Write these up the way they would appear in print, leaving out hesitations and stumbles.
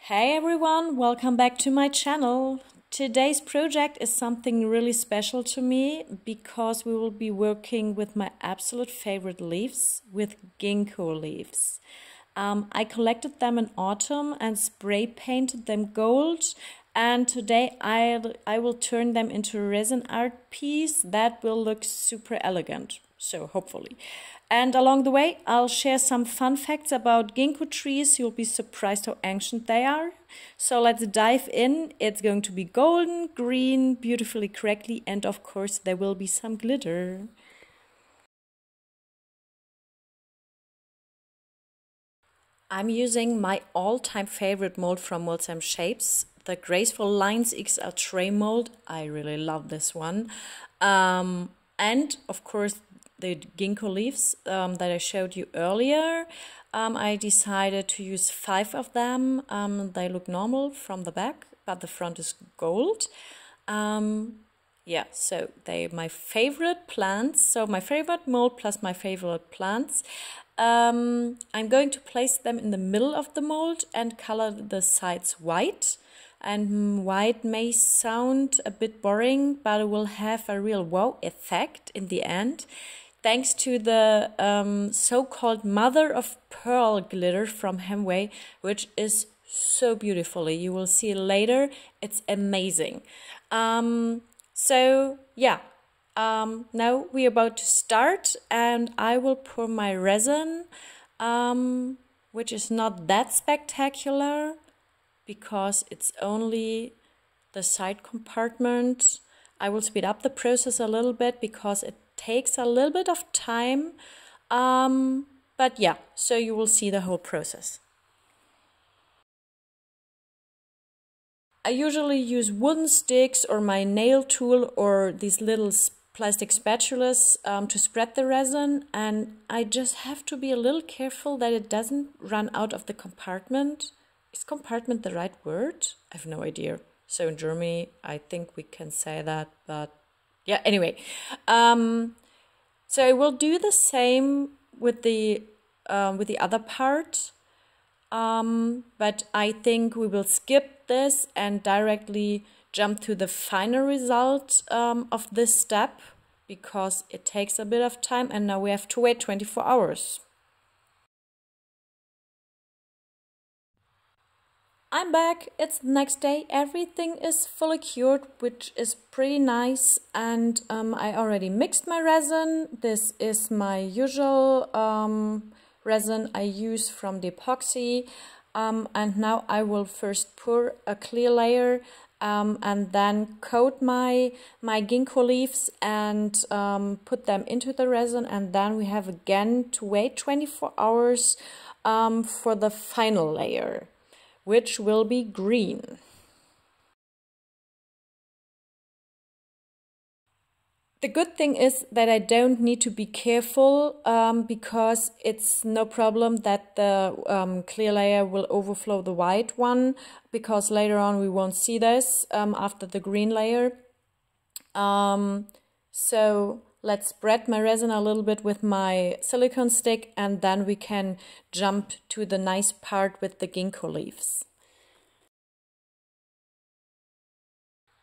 Hey everyone, welcome back to my channel. Today's project is something really special to me because we will be working with my absolute favorite leaves, with ginkgo leaves. I collected them in autumn and spray painted them gold, and today I will turn them into a resin art piece that will look super elegant, so hopefully. And along the way, I'll share some fun facts about ginkgo trees. You'll be surprised how ancient they are. So let's dive in. It's going to be golden, green, beautifully crackly, and of course there will be some glitter. I'm using my all-time favorite mold from Molds and Shapes, the Graceful Lines XL Tray mold. I really love this one. And of course, the ginkgo leaves that I showed you earlier. I decided to use 5 of them. They look normal from the back, but the front is gold. Yeah, so they're my favorite plants. So my favorite mold plus my favorite plants. I'm going to place them in the middle of the mold and color the sides white. And white may sound a bit boring, but it will have a real wow effect in the end. Thanks to the so-called mother of pearl glitter from Hemway, which is so beautifully. You will see later. It's amazing. So yeah, now we're about to start, and I will pour my resin, which is not that spectacular because it's only the side compartment. I will speed up the process a little bit because it takes a little bit of time, but yeah, so you will see the whole process. I usually use wooden sticks or my nail tool or these little plastic spatulas to spread the resin, and I just have to be a little careful that it doesn't run out of the compartment. Is compartment the right word? I have no idea. So in Germany, I think we can say that, but yeah, anyway. So I will do the same with the other part, but I think we will skip this and directly jump to the final result of this step because it takes a bit of time, and now we have to wait 24 hours. I'm back, it's the next day, everything is fully cured, which is pretty nice, and I already mixed my resin. This is my usual resin I use from the Epoxy, and now I will first pour a clear layer and then coat my ginkgo leaves and put them into the resin, and then we have again to wait 24 hours for the final layer, which will be green. The good thing is that I don't need to be careful because it's no problem that the clear layer will overflow the white one, because later on we won't see this after the green layer. So let's spread my resin a little bit with my silicone stick, and then we can jump to the nice part with the ginkgo leaves.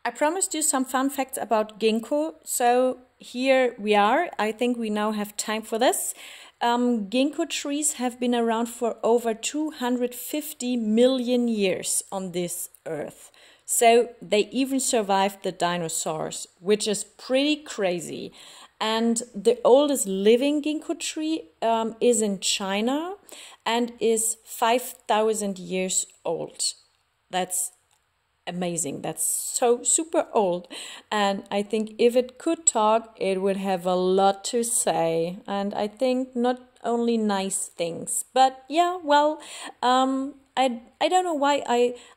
I promised you some fun facts about ginkgo, so here we are. I think we now have time for this. Ginkgo trees have been around for over 250 million years on this earth. So they even survived the dinosaurs, which is pretty crazy. And the oldest living ginkgo tree is in China and is 5,000 years old. That's amazing. That's so super old, and I think if it could talk, it would have a lot to say, and I think not only nice things, but yeah, well, I don't know why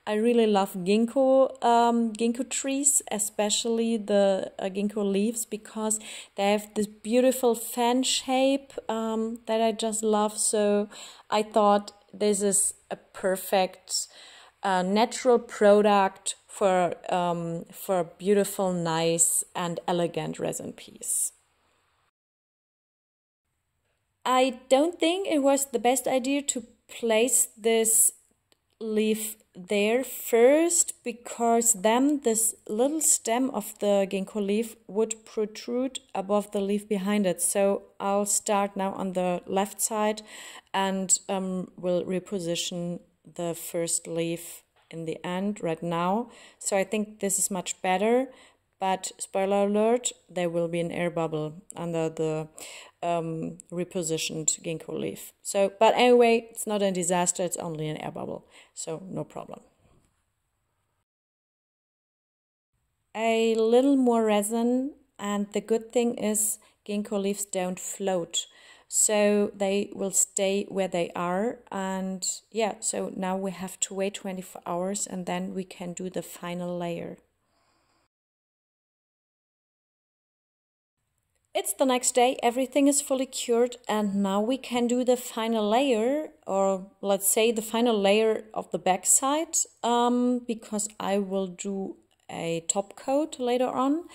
I really love ginkgo trees, especially the ginkgo leaves, because they have this beautiful fan shape that I just love. So I thought this is a perfect natural product for a beautiful, nice and elegant resin piece. I don't think it was the best idea to place this leaf there first, because then this little stem of the ginkgo leaf would protrude above the leaf behind it. So I'll start now on the left side and will reposition the first leaf in the end right now. So I think this is much better, but spoiler alert, there will be an air bubble under the repositioned ginkgo leaf. So, but anyway, it's not a disaster, it's only an air bubble, so no problem. A little more resin, and the good thing is ginkgo leaves don't float, so they will stay where they are. And yeah, so now we have to wait 24 hours and then we can do the final layer. It's the next day, everything is fully cured, and now we can do the final layer, or let's say the final layer of the back side, because I will do a top coat later on.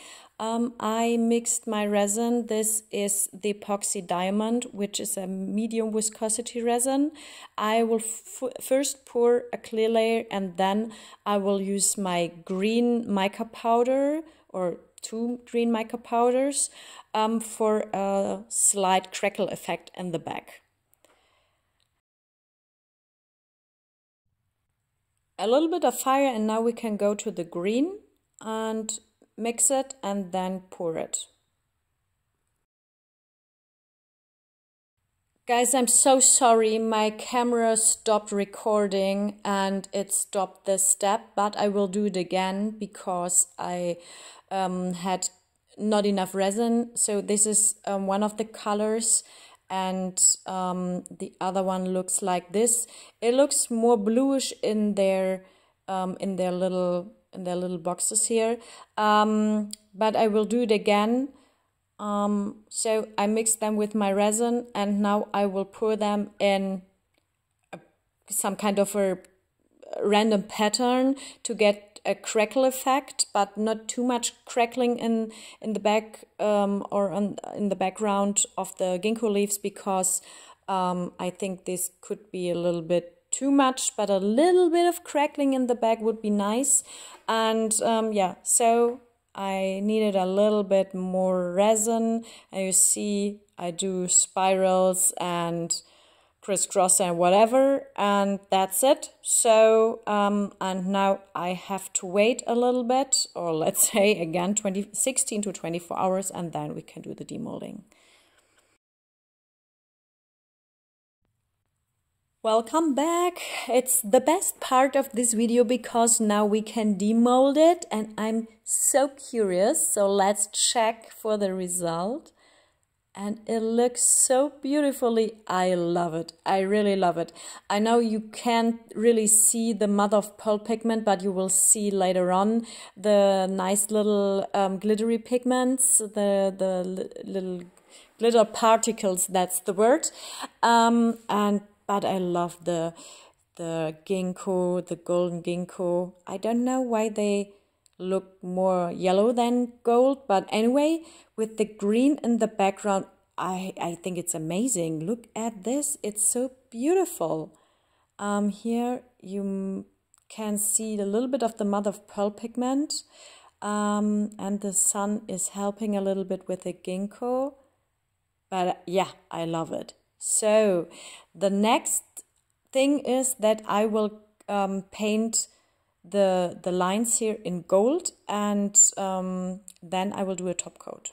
I mixed my resin. This is the Epoxy Diamond, which is a medium viscosity resin. I will first pour a clear layer, and then I will use my green mica powder, or 2 green mica powders, for a slight crackle effect in the back. A little bit of fire, and now we can go to the green and mix it and then pour it. Guys, I'm so sorry, my camera stopped recording and it stopped this step, but I will do it again because I had not enough resin. So this is one of the colors, and the other one looks like this. It looks more bluish in their little boxes here, but I will do it again. So I mix them with my resin, and now I will pour them in some kind of a random pattern to get a crackle effect, but not too much crackling in the back or in the background of the ginkgo leaves, because I think this could be a little bit too much, but a little bit of crackling in the back would be nice. And yeah, so I needed a little bit more resin, and you see I do spirals and crisscross and whatever, and that's it. So and now I have to wait a little bit, or let's say again 16 to 24 hours, and then we can do the demolding. Welcome back. It's the best part of this video because now we can demold it, and I'm so curious. So let's check for the result. And it looks so beautifully. I love it. I really love it. I know you can't really see the mother of pearl pigment, but you will see later on the nice little glittery pigments, the little glitter particles, that's the word. But I love the ginkgo, the golden ginkgo. I don't know why they look more yellow than gold, but anyway, with the green in the background, I think it's amazing. Look at this, it's so beautiful. Here you can see a little bit of the mother of pearl pigment, and the sun is helping a little bit with the ginkgo, but yeah, I love it. So the next thing is that I will paint the lines here in gold, and then I will do a top coat.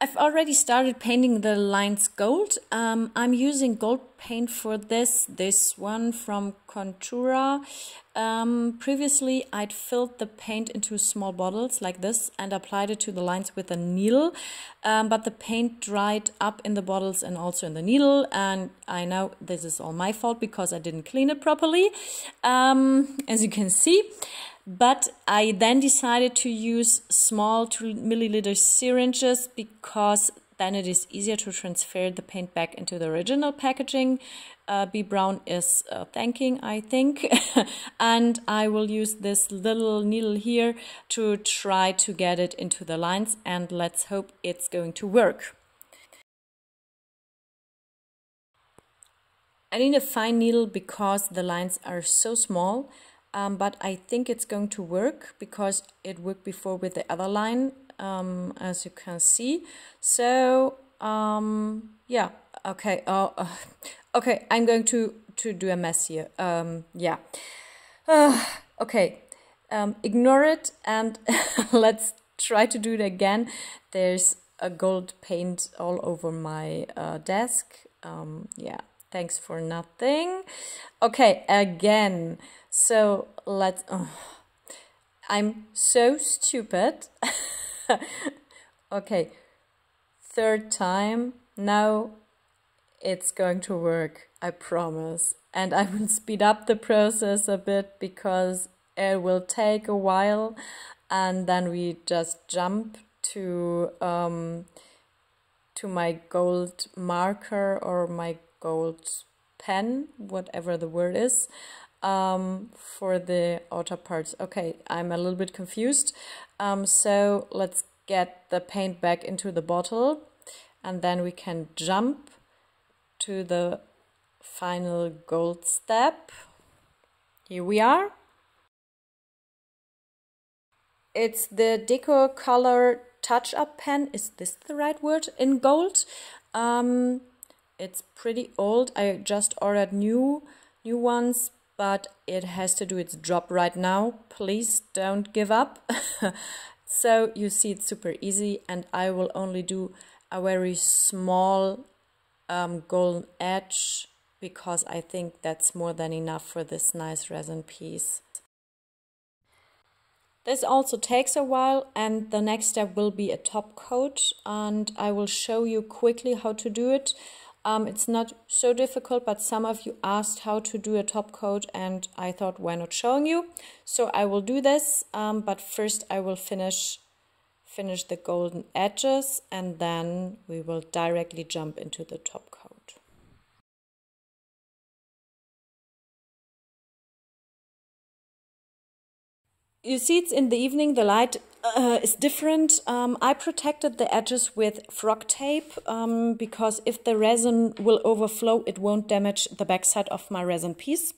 I've already started painting the lines gold. I'm using gold paint for this one from Contura. Previously I'd filled the paint into small bottles like this and applied it to the lines with a needle, but the paint dried up in the bottles and also in the needle, and I know this is all my fault because I didn't clean it properly, as you can see. But I then decided to use small 2 milliliter syringes because then it is easier to transfer the paint back into the original packaging. B. Brown is thanking, I think. And I will use this little needle here to try to get it into the lines, and let's hope it's going to work. I need a fine needle because the lines are so small, but I think it's going to work because it worked before with the other line, as you can see. So yeah, okay. Okay, I'm going to do a mess here. Yeah. Okay, ignore it and let's try to do it again. There's a gold paint all over my desk. Yeah, thanks for nothing. Okay, again. So let's... I'm so stupid. Okay, third time. Now it's going to work, I promise. And I will speed up the process a bit because it will take a while, and then we just jump to my gold marker or my gold pen, whatever the word is, for the outer parts. Okay, I'm a little bit confused. So let's get the paint back into the bottle, and then we can jump to the final gold step. Here we are. It's the Deco Color Touch-Up pen. Is this the right word? In gold. It's pretty old. I just ordered new ones, but it has to do its job right now. Please don't give up. So you see it's super easy, and I will only do a very small golden edge because I think that's more than enough for this nice resin piece. This also takes a while, and the next step will be a top coat, and I will show you quickly how to do it. It's not so difficult, but some of you asked how to do a top coat, and I thought, why not showing you? So I will do this, but first I will finish the golden edges, and then we will directly jump into the top coat. You see, it's in the evening, the light is different. I protected the edges with frog tape because if the resin will overflow, it won't damage the backside of my resin piece.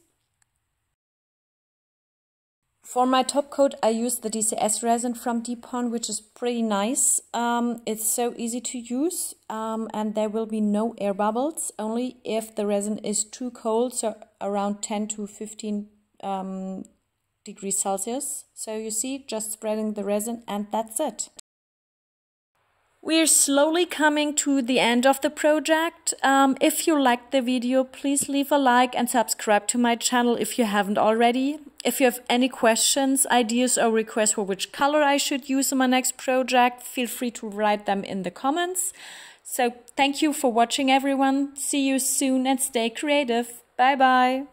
For my top coat, I used the DCS resin from Depon, which is pretty nice. It's so easy to use, and there will be no air bubbles, only if the resin is too cold, so around 10 to 15 degrees Celsius. So you see, just spreading the resin, and that's it. We're slowly coming to the end of the project. If you liked the video, please leave a like and subscribe to my channel if you haven't already. If you have any questions, ideas or requests for which color I should use in my next project, feel free to write them in the comments. So thank you for watching, everyone. See you soon and stay creative. Bye bye.